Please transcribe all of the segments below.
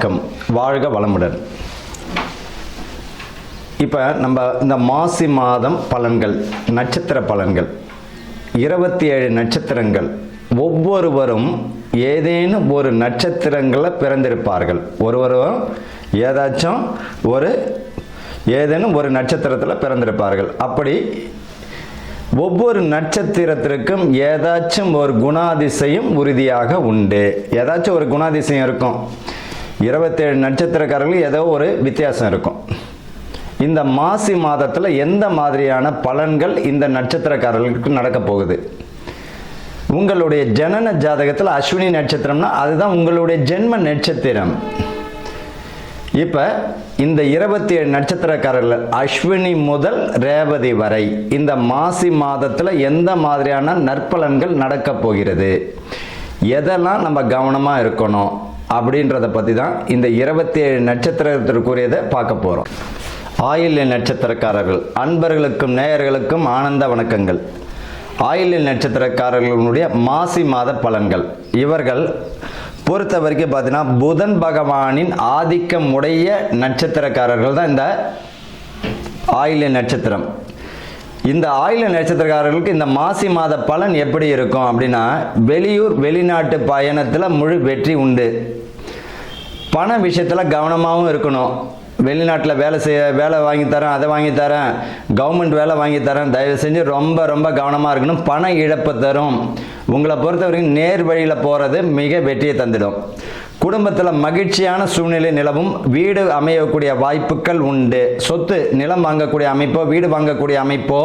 வணக்கம், வாழ்க வளமுடன். இப்போ நம்ம இந்த மாசி மாதம் பலன்கள், நட்சத்திர பலன்கள், 27 நட்சத்திரங்கள், ஒவ்வொருவரும் ஏதேனும் ஒரு நட்சத்திரங்களில் பிறந்திருப்பார்கள். ஒருவரும் ஏதேனும் ஒரு நட்சத்திரத்தில் பிறந்திருப்பார்கள். அப்படி ஒவ்வொரு நட்சத்திரத்திற்கும் ஏதாச்சும் ஒரு குணாதிசயம் உறுதியாக உண்டு. ஏதாச்சும் ஒரு குணாதிசயம் இருக்கும். 27 நட்சத்திரக்காரர்கள் ஏதோ ஒரு வித்தியாசம் இருக்கும். இந்த மாசி மாதத்தில் எந்த மாதிரியான பலன்கள் இந்த நட்சத்திரக்காரர்களுக்கு நடக்க போகுது? உங்களுடைய ஜனன ஜாதகத்தில் அஸ்வினி நட்சத்திரம்னா அதுதான் உங்களுடைய ஜென்ம நட்சத்திரம். இப்போ இந்த 27 நட்சத்திரக்காரர்கள் அஸ்வினி முதல் ரேவதி வரை இந்த மாசி மாதத்தில் எந்த மாதிரியான நற்பலன்கள் நடக்க போகிறது, எதெல்லாம் நம்ம கவனமாக இருக்கணும் அப்படின்றத பற்றி தான் இந்த 27 நட்சத்திரத்திற்குரியதை பார்க்க போகிறோம். ஆயில்ய நட்சத்திரக்காரர்கள் அன்பர்களுக்கும் நேயர்களுக்கும் ஆனந்த வணக்கங்கள். ஆயில்ய நட்சத்திரக்காரர்களுடைய மாசி மாத பலன்கள். இவர்கள் பொறுத்த வரைக்கும் பார்த்தீங்கன்னா புதன் பகவானின் ஆதிக்கம் உடைய நட்சத்திரக்காரர்கள் தான் இந்த ஆயில்ய நட்சத்திரம். இந்த ஆயில்ய நட்சத்திரக்காரர்களுக்கு இந்த மாசி மாத பலன் எப்படி இருக்கும் அப்படின்னா, வெளியூர் வெளிநாட்டு பயணத்தில் முழு வெற்றி உண்டு. பண விஷயத்தில் கவனமாகவும் இருக்கணும். வெளிநாட்டில் வேலை வாங்கித்தரேன், அதை வாங்கித்தரேன், கவர்மெண்ட் வேலை வாங்கித்தரேன், தயவு செஞ்சு ரொம்ப கவனமாக இருக்கணும். பண இழப்பு தரும். உங்களை பொறுத்த வரைக்கும் நேர் வழியில் போகிறது மிக வெற்றியை தந்துடும். குடும்பத்தில் மகிழ்ச்சியான சூழ்நிலை நிலவும். வீடு அமையக்கூடிய வாய்ப்புகள் உண்டு. சொத்து நிலம் வாங்கக்கூடிய அமைப்போ வீடு வாங்கக்கூடிய அமைப்போ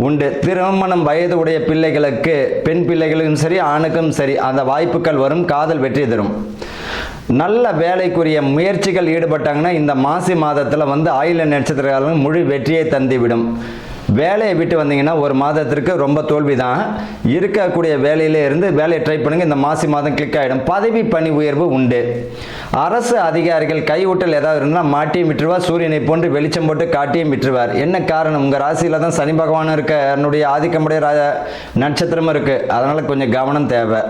உண்டு. திருமணம் வயது உடைய பிள்ளைகளுக்கு, பெண் பிள்ளைகளுக்கும் சரி ஆணுக்கும் சரி அந்த வாய்ப்புகள் வரும். காதல் வெற்றி தரும். நல்ல வேலைக்குரிய முயற்சிகள் ஈடுபட்டாங்கன்னா இந்த மாசி மாதத்தில் ஆயில்ய நட்சத்திரக்காரர்கள் முழு வெற்றியை தந்துவிடும். வேலையை விட்டு வந்தீங்கன்னா ஒரு மாதத்திற்கு ரொம்ப தோல்வி தான். இருக்கக்கூடிய வேலையிலே இருந்து வேலையை ட்ரை பண்ணுங்க. இந்த மாசி மாதம் கிளிக் ஆகிடும். பதவி பணி உயர்வு உண்டு. அரசு அதிகாரிகள் கைவிட்டல் ஏதாவது இருந்தால் மாட்டியும் விட்டுருவார். சூரியனை போன்று வெளிச்சம் போட்டு காட்டியும் விட்டுருவார். என்ன காரணம்? உங்கள் ராசியில் தான் சனி பகவான் இருக்க, என்னுடைய ஆதிக்கமுடைய நட்சத்திரமும் இருக்குது. அதனால் கொஞ்சம் கவனம் தேவை.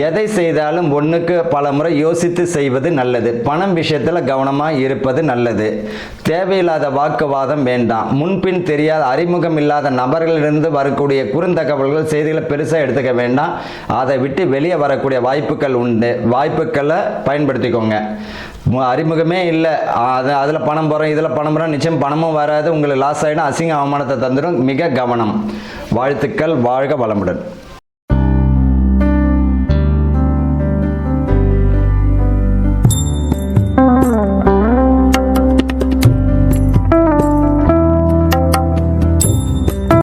எதை செய்தாலும் ஒன்றுக்கு பல முறை யோசித்து செய்வது நல்லது. பணம் விஷயத்தில் கவனமாக இருப்பது நல்லது. தேவையில்லாத வாக்குவாதம் வேண்டாம். முன்பின் தெரியாத அறிமுகம் இல்லாத நபர்களிலிருந்து வரக்கூடிய குறுந்தகவல்கள், செய்திகளை பெருசாக எடுத்துக்க வேண்டாம். அதை விட்டு வெளியே வரக்கூடிய வாய்ப்புகள் உண்டு. வாய்ப்புகளை பயன்படுத்திக்கோங்க. அறிமுகமே இல்லை, அதில் பணம் போகிறோம், இதில் பணம் போகிறோம், நிச்சயம் பணமும் வராது. உங்களுக்கு லாஸ் ஆகிடும். அசிங்க அவமானத்தை தந்துடும். மிக கவனம். வாழ்த்துக்கள். வாழ்க வளமுடன்.